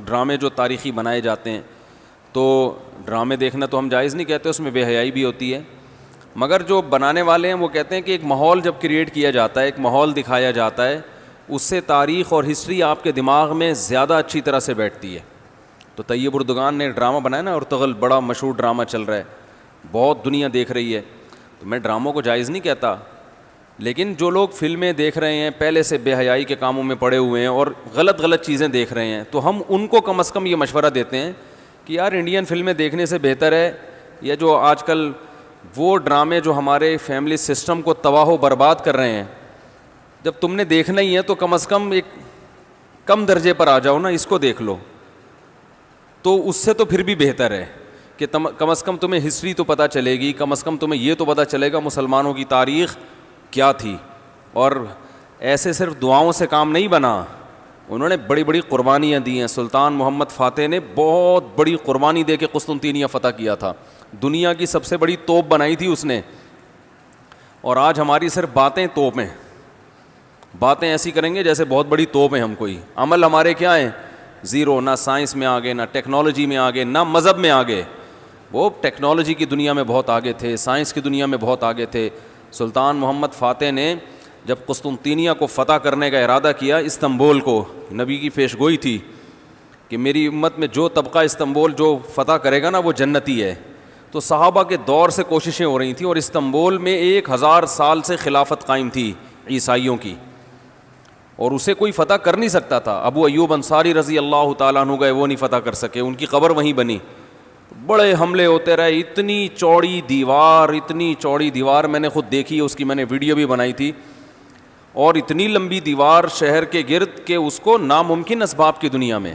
ڈرامے جو تاریخی بنائے جاتے ہیں تو ڈرامے دیکھنا تو ہم جائز نہیں کہتے، اس میں بے حیائی بھی ہوتی ہے، مگر جو بنانے والے ہیں وہ کہتے ہیں کہ ایک ماحول جب کریٹ کیا جاتا ہے، ایک ماحول دکھایا جاتا ہے، اس سے تاریخ اور ہسٹری آپ کے دماغ میں زیادہ اچھی طرح سے بیٹھتی ہے۔ تو طیب اردگان نے ڈرامہ بنایا نا، ارطغرل بڑا مشہور ڈرامہ چل رہا ہے، بہت دنیا دیکھ رہی ہے، تو میں ڈراموں کو جائز نہیں کہتا، لیکن جو لوگ فلمیں دیکھ رہے ہیں پہلے سے بے حیائی کے کاموں میں پڑے ہوئے ہیں اور غلط چیزیں دیکھ رہے ہیں، تو ہم ان کو کم از کم یہ مشورہ دیتے ہیں کہ یار انڈین فلمیں دیکھنے سے بہتر ہے یہ جو آج کل وہ ڈرامے جو ہمارے فیملی سسٹم کو تباہ و برباد کر رہے ہیں، جب تم نے دیکھنا ہی ہے تو کم از کم ایک کم درجے پر آ جاؤ نا، اس کو دیکھ لو، تو اس سے تو پھر بھی بہتر ہے کہ کم از کم تمہیں ہسٹری تو پتہ چلے گی، کم از کم تمہیں یہ تو پتہ چلے گا مسلمانوں کی تاریخ کیا تھی۔ اور ایسے صرف دعاؤں سے کام نہیں بنا، انہوں نے بڑی بڑی قربانیاں دی ہیں۔ سلطان محمد فاتح نے بہت بڑی قربانی دے کے قسطنطینیہ فتح کیا تھا، دنیا کی سب سے بڑی توپ بنائی تھی اس نے، اور آج ہماری صرف باتیں توپ ہیں، باتیں ایسی کریں گے جیسے بہت بڑی توپ ہیں ہم، کوئی عمل ہمارے کیا ہیں زیرو، نہ سائنس میں آگے، نہ ٹیکنالوجی میں آگے، نہ مذہب میں آگے۔ وہ ٹیکنالوجی کی دنیا میں بہت آگے تھے، سائنس کی دنیا میں بہت آگے تھے۔ سلطان محمد فاتح نے جب قسطنطینیہ کو فتح کرنے کا ارادہ کیا، استنبول کو، نبی کی پیش گوئی تھی کہ میری امت میں جو طبقہ استنبول جو فتح کرے گا نا وہ جنتی ہے، تو صحابہ کے دور سے کوششیں ہو رہی تھیں، اور استنبول میں 1000 سال سے خلافت قائم تھی عیسائیوں کی، اور اسے کوئی فتح کر نہیں سکتا تھا۔ ابو ایوب انصاری رضی اللہ تعالیٰ عنہ گئے، وہ نہیں فتح کر سکے، ان کی قبر وہیں بنی، بڑے حملے ہوتے رہے، اتنی چوڑی دیوار میں نے خود دیکھی ہے، اس کی میں نے ویڈیو بھی بنائی تھی، اور اتنی لمبی دیوار شہر کے گرد کہ اس کو ناممکن اسباب کی دنیا میں،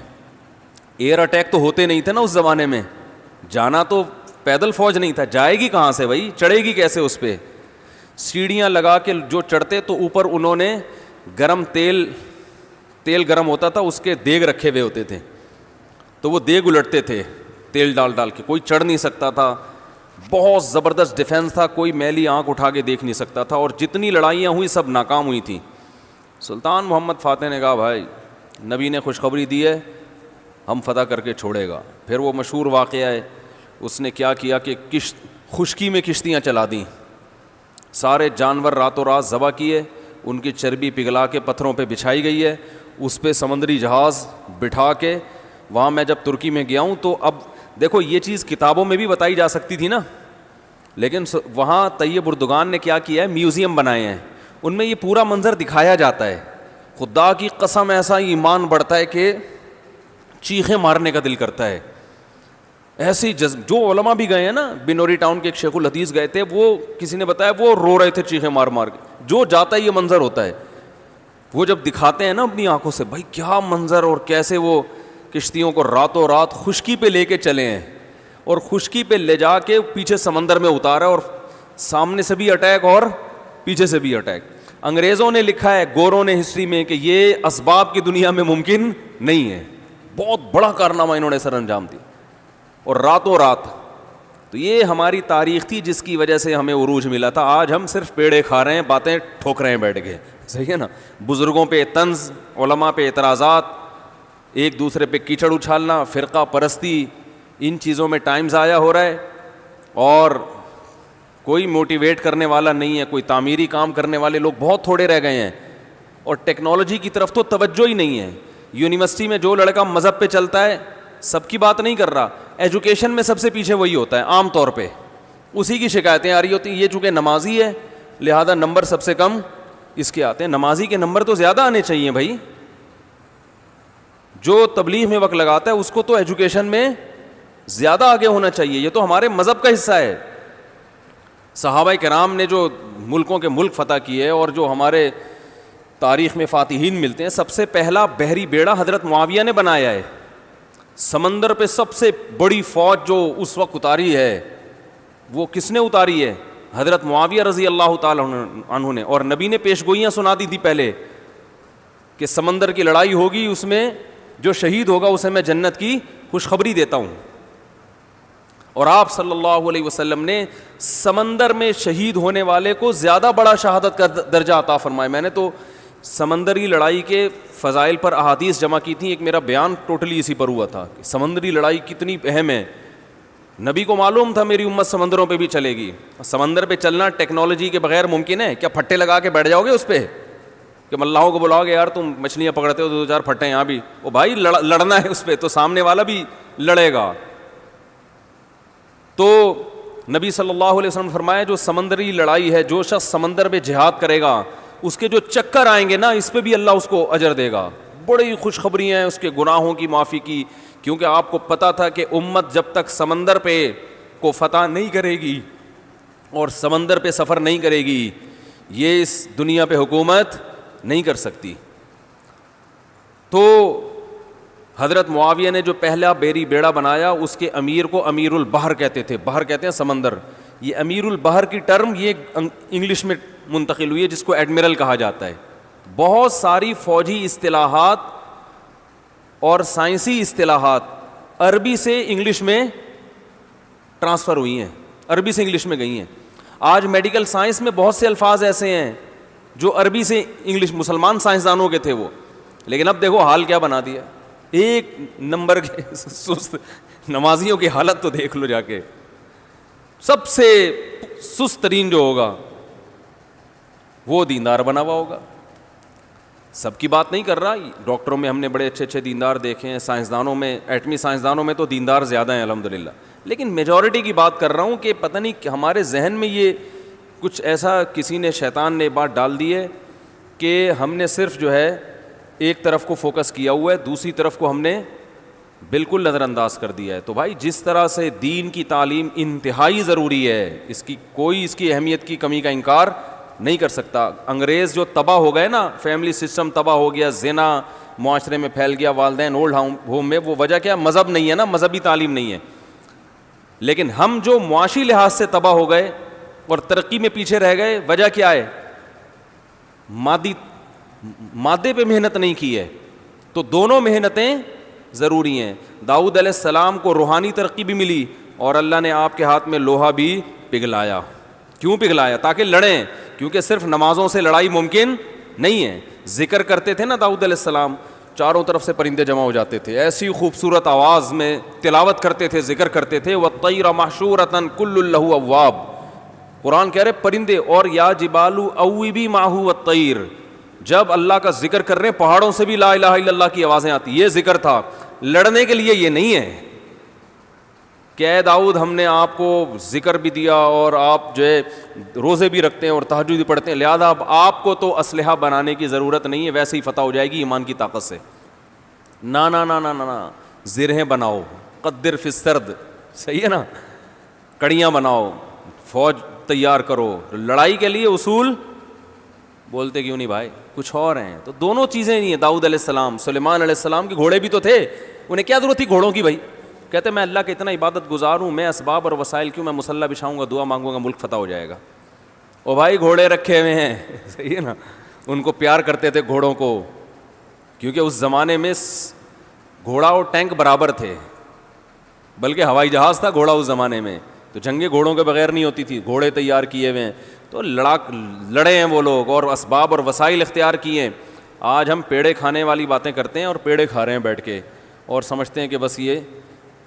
ایئر اٹیک تو ہوتے نہیں تھے نا اس زمانے میں، جانا تو پیدل فوج نہیں تھا، جائے گی کہاں سے بھائی، چڑھے گی کیسے اس پہ، سیڑھیاں لگا کے جو چڑھتے تو اوپر انہوں نے گرم تیل گرم ہوتا تھا، اس کے دیگ رکھے ہوئے ہوتے تھے، تو وہ دیگ الٹتے تھے تیل ڈال کے، کوئی چڑھ نہیں سکتا تھا، بہت زبردست ڈیفنس تھا، کوئی میلی آنکھ اٹھا کے دیکھ نہیں سکتا تھا، اور جتنی لڑائیاں ہوئی سب ناکام ہوئی تھیں۔ سلطان محمد فاتح نے کہا بھائی نبی نے خوشخبری دی ہے، ہم فتح کر کے چھوڑے گا۔ پھر وہ مشہور واقعہ ہے، اس نے کیا کیا کہ خشکی میں کشتیاں چلا دیں، سارے جانور راتوں رات ذبح کیے، ان کی چربی پگھلا کے پتھروں پہ بچھائی گئی ہے، اس پہ سمندری جہاز بٹھا کے، وہاں میں جب ترکی میں گیا ہوں تو اب دیکھو یہ چیز کتابوں میں بھی بتائی جا سکتی تھی نا، لیکن وہاں طیب اردگان نے کیا کیا ہے، میوزیم بنائے ہیں، ان میں یہ پورا منظر دکھایا جاتا ہے، خدا کی قسم ایسا ایمان بڑھتا ہے کہ چیخیں مارنے کا دل کرتا ہے، ایسی جو علماء بھی گئے ہیں نا، بنوری ٹاؤن کے ایک شیخ الحدیث گئے تھے، وہ کسی نے بتایا وہ رو رہے تھے چیخیں مار مار کے، جو جاتا ہے یہ منظر ہوتا ہے، وہ جب دکھاتے ہیں نا اپنی آنکھوں سے، بھائی کیا منظر، اور کیسے وہ کشتیوں کو راتوں رات خشکی پہ لے کے چلے ہیں، اور خشکی پہ لے جا کے پیچھے سمندر میں اتارا، اور سامنے سے بھی اٹیک اور پیچھے سے بھی اٹیک۔ انگریزوں نے لکھا ہے، گوروں نے ہسٹری میں، کہ یہ اسباب کی دنیا میں ممکن نہیں ہے، بہت بڑا کارنامہ انہوں نے سر انجام دیا، اور راتوں رات۔ تو یہ ہماری تاریخ تھی جس کی وجہ سے ہمیں عروج ملا تھا، آج ہم صرف پیڑے کھا رہے ہیں، باتیں ٹھوک رہے ہیں بیٹھ کے، صحیح ہے نا، بزرگوں پہ طنز، علماء پہ اعتراضات، ایک دوسرے پہ کیچڑ اچھالنا، فرقہ پرستی، ان چیزوں میں ٹائم ضائع ہو رہا ہے، اور کوئی موٹیویٹ کرنے والا نہیں ہے، کوئی تعمیری کام کرنے والے لوگ بہت تھوڑے رہ گئے ہیں، اور ٹیکنالوجی کی طرف تو توجہ ہی نہیں ہے۔ یونیورسٹی میں جو لڑکا مذہب پہ چلتا ہے، سب کی بات نہیں کر رہا، ایجوکیشن میں سب سے پیچھے وہی ہوتا ہے، عام طور پہ اسی کی شکایتیں آ رہی ہوتی ہیں، یہ چونکہ نمازی ہے لہذا نمبر سب سے کم اس کے آتے ہیں، نمازی کے نمبر تو زیادہ آنے چاہیے بھائی، جو تبلیغ میں وقت لگاتا ہے اس کو تو ایجوکیشن میں زیادہ آگے ہونا چاہیے، یہ تو ہمارے مذہب کا حصہ ہے۔ صحابہ کرام نے جو ملکوں کے ملک فتح کیے، اور جو ہمارے تاریخ میں فاتحین ملتے ہیں، سب سے پہلا بحری بیڑا حضرت معاویہ نے بنایا ہے، سمندر پہ سب سے بڑی فوج جو اس وقت اتاری ہے وہ کس نے اتاری ہے؟ حضرت معاویہ رضی اللہ تعالیٰ عنہ نے، اور نبی نے پیشگوئیاں سنا دی تھی پہلے کہ سمندر کی لڑائی ہوگی، اس میں جو شہید ہوگا اسے میں جنت کی خوشخبری دیتا ہوں، اور آپ صلی اللہ علیہ وسلم نے سمندر میں شہید ہونے والے کو زیادہ بڑا شہادت کا درجہ عطا فرمایا۔ میں نے تو سمندری لڑائی کے فضائل پر احادیث جمع کی تھیں. ایک میرا بیان ٹوٹلی اسی پر ہوا تھا کہ سمندری لڑائی کتنی اہم ہے. نبی کو معلوم تھا میری امت سمندروں پہ بھی چلے گی. سمندر پہ چلنا ٹیکنالوجی کے بغیر ممکن ہے کیا؟ پھٹے لگا کے بیٹھ جاؤ گے اس پہ کہ ملاحوں کو بلاؤ گے یار تم مچھلیاں پکڑتے ہو تو 2-4 پھٹے یہاں بھی, او بھائی لڑنا ہے اس پہ تو سامنے والا بھی لڑے گا. تو نبی صلی اللہ علیہ وسلم نے فرمایا جو سمندری لڑائی ہے, جو شخص سمندر میں جہاد کرے گا اس کے جو چکر آئیں گے نا اس پہ بھی اللہ اس کو اجر دے گا. بڑی خوشخبری ہیں اس کے گناہوں کی معافی کی, کیونکہ آپ کو پتا تھا کہ امت جب تک سمندر پہ کو فتح نہیں کرے گی اور سمندر پہ سفر نہیں کرے گی یہ اس دنیا پہ حکومت نہیں کر سکتی. تو حضرت معاویہ نے جو پہلا بیڑا بنایا اس کے امیر کو امیر البحر کہتے تھے. بحر کہتے ہیں سمندر. یہ امیر البحر کی ٹرم یہ انگلش میں منتقل ہوئی ہے جس کو ایڈمرل کہا جاتا ہے. بہت ساری فوجی اصطلاحات اور سائنسی اصطلاحات عربی سے انگلش میں ٹرانسفر ہوئی ہیں, عربی سے انگلش میں گئی ہیں. آج میڈیکل سائنس میں بہت سے الفاظ ایسے ہیں جو عربی سے انگلش, مسلمان سائنسدانوں کے تھے وہ, لیکن اب دیکھو حال کیا بنا دیا. ایک نمبر کے سست نمازیوں کی حالت تو دیکھ لو جا کے. سب سے سست ترین جو ہوگا وہ دیندار بنا ہوا ہوگا. سب کی بات نہیں کر رہا, ڈاکٹروں میں ہم نے بڑے اچھے اچھے دیندار دیکھے ہیں, سائنسدانوں میں, ایٹمی سائنسدانوں میں تو دیندار زیادہ ہیں الحمدللہ, لیکن میجورٹی کی بات کر رہا ہوں کہ پتہ نہیں کہ ہمارے ذہن میں یہ کچھ ایسا کسی نے, شیطان نے بات ڈال دی ہے کہ ہم نے صرف جو ہے ایک طرف کو فوکس کیا ہوا ہے, دوسری طرف کو ہم نے بالکل نظر انداز کر دیا ہے. تو بھائی جس طرح سے دین کی تعلیم انتہائی ضروری ہے, اس کی کوئی اس کی اہمیت کی کمی کا انکار نہیں کر سکتا. انگریز جو تباہ ہو گئے نا, فیملی سسٹم تباہ ہو گیا, زنا معاشرے میں پھیل گیا, والدین اولڈ ہوم میں, وہ وجہ کیا؟ مذہب نہیں ہے نا, مذہبی تعلیم نہیں ہے. لیکن ہم جو معاشی لحاظ سے تباہ ہو گئے اور ترقی میں پیچھے رہ گئے, وجہ کیا ہے؟ مادے پہ محنت نہیں کی ہے. تو دونوں محنتیں ضروری ہیں. داؤد علیہ السلام کو روحانی ترقی بھی ملی اور اللہ نے آپ کے ہاتھ میں لوہا بھی پگھلایا. کیوں پگھلایا؟ تاکہ لڑیں, کیونکہ صرف نمازوں سے لڑائی ممکن نہیں ہے. ذکر کرتے تھے نا داؤد علیہ السلام, چاروں طرف سے پرندے جمع ہو جاتے تھے, ایسی خوبصورت آواز میں تلاوت کرتے تھے, ذکر کرتے تھے. وَالطَّيْرَ مَحْشُورَةً كُلٌّ لَهُ أَوَّابٌ, قرآن کہہ رہے پرندے, اور یا جبال اوبی ماہو والطیر. جب اللہ کا ذکر کر رہے ہیں پہاڑوں سے بھی لا الہ الا اللہ کی آوازیں آتی. یہ ذکر تھا, لڑنے کے لیے یہ نہیں ہے کہ اے داؤد ہم نے آپ کو ذکر بھی دیا اور آپ جو ہے روزے بھی رکھتے ہیں اور تہجد بھی پڑھتے ہیں, لہذا اب آپ کو تو اسلحہ بنانے کی ضرورت نہیں ہے, ویسے ہی فتح ہو جائے گی ایمان کی طاقت سے. نا نا نا نا نا, زرہیں بناؤ, قدر فی السرد, صحیح ہے نا, کڑیاں بناؤ, فوج تیار کرو, لڑائی کے لیے اصول بولتے کیوں نہیں بھائی, کچھ اور ہیں. تو دونوں چیزیں نہیں ہیں. داؤد علیہ السلام, سلیمان علیہ السلام کے گھوڑے بھی تو تھے, انہیں کیا ضرورت تھی گھوڑوں کی بھائی؟ کہتے میں اللہ کا اتنا عبادت گزار ہوں, میں اسباب اور وسائل کیوں, میں مصلی بچھاؤں گا, دعا مانگوں گا, ملک فتح ہو جائے گا. او بھائی گھوڑے رکھے ہوئے ہیں, صحیح ہے نا, ان کو پیار کرتے تھے گھوڑوں کو, کیونکہ اس زمانے میں گھوڑا اور ٹینک برابر تھے, بلکہ ہوائی جہاز تھا گھوڑا اس زمانے میں, تو جنگیں گھوڑوں کے بغیر نہیں ہوتی تھی, گھوڑے تیار کیے ہوئے ہیں. تو لڑے ہیں وہ لوگ اور اسباب اور وسائل اختیار کیے ہیں. آج ہم پیڑے کھانے والی باتیں کرتے ہیں اور پیڑے کھا رہے ہیں بیٹھ کے, اور سمجھتے ہیں کہ بس یہ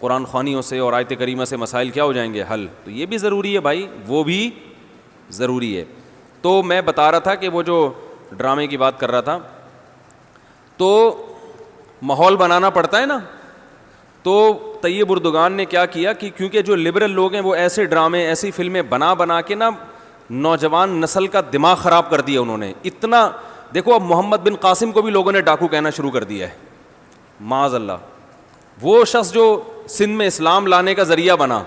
قرآن خوانیوں سے اور آیت کریمہ سے مسائل کیا ہو جائیں گے حل. تو یہ بھی ضروری ہے بھائی, وہ بھی ضروری ہے. تو میں بتا رہا تھا کہ وہ جو ڈرامے کی بات کر رہا تھا, تو ماحول بنانا پڑتا ہے نا. تو طیب اردگان نے کیا کیا کہ کیونکہ جو لبرل لوگ ہیں وہ ایسے ڈرامے, ایسی فلمیں بنا کے نا نوجوان نسل کا دماغ خراب کر دیا انہوں نے. اتنا دیکھو, اب محمد بن قاسم کو بھی لوگوں نے ڈاکو کہنا شروع کر دیا ہے, معاذ اللہ. وہ شخص جو سندھ میں اسلام لانے کا ذریعہ بنا,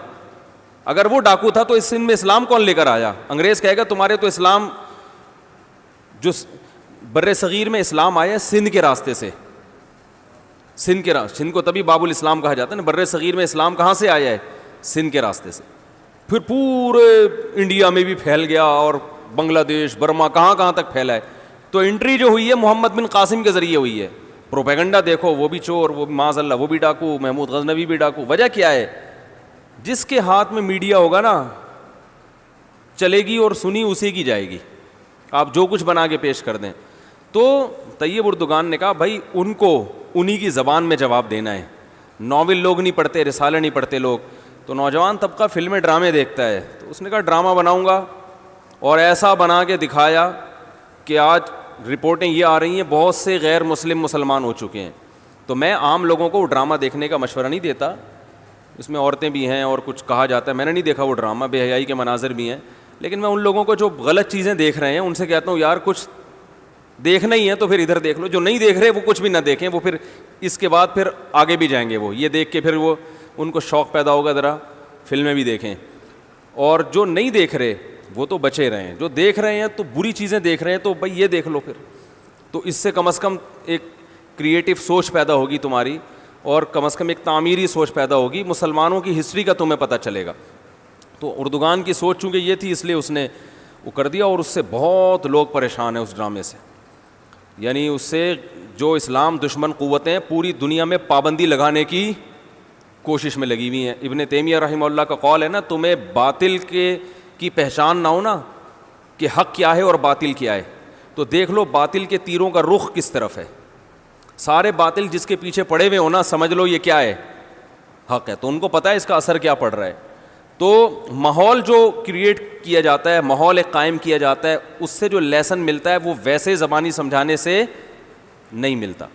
اگر وہ ڈاکو تھا تو اس سندھ میں اسلام کون لے کر آیا؟ انگریز کہے گا تمہارے تو اسلام, جو بر صغیر میں اسلام آیا سندھ کے راستے سے, سندھ کو تبھی باب الاسلام کہا جاتا ہے نا. بر صغیر میں اسلام کہاں سے آیا ہے؟ سندھ کے راستے سے. پھر پورے انڈیا میں بھی پھیل گیا اور بنگلہ دیش, برما, کہاں تک پھیلا ہے. تو انٹری جو ہوئی ہے محمد بن قاسم کے ذریعے ہوئی ہے. پروپیگنڈا دیکھو, وہ بھی چور, وہ بھی معاذ اللہ وہ بھی ڈاکو, محمود غزنوی بھی ڈاکو. وجہ کیا ہے؟ جس کے ہاتھ میں میڈیا ہوگا نا چلے گی اور سنی اسی کی جائے گی, آپ جو کچھ بنا کے پیش کر دیں. تو طیب اردگان نے کہا بھائی ان کو انہی کی زبان میں جواب دینا ہے. ناول لوگ نہیں پڑھتے, رسالے نہیں پڑھتے لوگ, تو نوجوان طبقہ فلمیں ڈرامے دیکھتا ہے. تو اس نے کہا ڈرامہ بناؤں گا, اور ایسا بنا کے دکھایا کہ آج رپورٹیں یہ آ رہی ہیں بہت سے غیر مسلم مسلمان ہو چکے ہیں. تو میں عام لوگوں کو وہ ڈرامہ دیکھنے کا مشورہ نہیں دیتا, اس میں عورتیں بھی ہیں اور کچھ کہا جاتا ہے, میں نے نہیں دیکھا وہ ڈرامہ, بے حیائی کے مناظر بھی ہیں, لیکن میں ان لوگوں کو جو غلط چیزیں دیکھ رہے ہیں ان سے کہتا ہوں یار کچھ دیکھنا ہی ہے تو پھر ادھر دیکھ لو, جو نہیں دیکھ رہے وہ کچھ بھی نہ دیکھیں, وہ پھر اس کے بعد پھر آگے بھی جائیں گے, وہ یہ دیکھ کے پھر وہ ان کو شوق پیدا ہوگا ذرا فلمیں بھی دیکھیں. اور جو نہیں دیکھ رہے وہ تو بچے رہے ہیں, جو دیکھ رہے ہیں تو بری چیزیں دیکھ رہے ہیں تو بھائی یہ دیکھ لو پھر, تو اس سے کم از کم ایک کریٹیو سوچ پیدا ہوگی تمہاری, اور کم از کم ایک تعمیری سوچ پیدا ہوگی, مسلمانوں کی ہسٹری کا تمہیں پتہ چلے گا. تو اردگان کی سوچ چونکہ یہ تھی اس لیے اس نے وہ کر دیا, اور اس سے بہت لوگ پریشان ہیں اس ڈرامے سے. یعنی اس سے جو اسلام دشمن قوتیں پوری دنیا میں پابندی لگانے کی کوشش میں لگی ہوئی ہیں. ابن تیمیہ رحمہ اللہ کا قول ہے نا, تمہیں باطل کی پہچان نہ ہو نا کہ حق کیا ہے اور باطل کیا ہے, تو دیکھ لو باطل کے تیروں کا رخ کس طرف ہے. سارے باطل جس کے پیچھے پڑے ہوئے ہونا سمجھ لو یہ کیا ہے, حق ہے, تو ان کو پتہ ہے اس کا اثر کیا پڑ رہا ہے. تو ماحول جو کریٹ کیا جاتا ہے, ماحول ایک قائم کیا جاتا ہے, اس سے جو لیسن ملتا ہے وہ ویسے زبانی سمجھانے سے نہیں ملتا.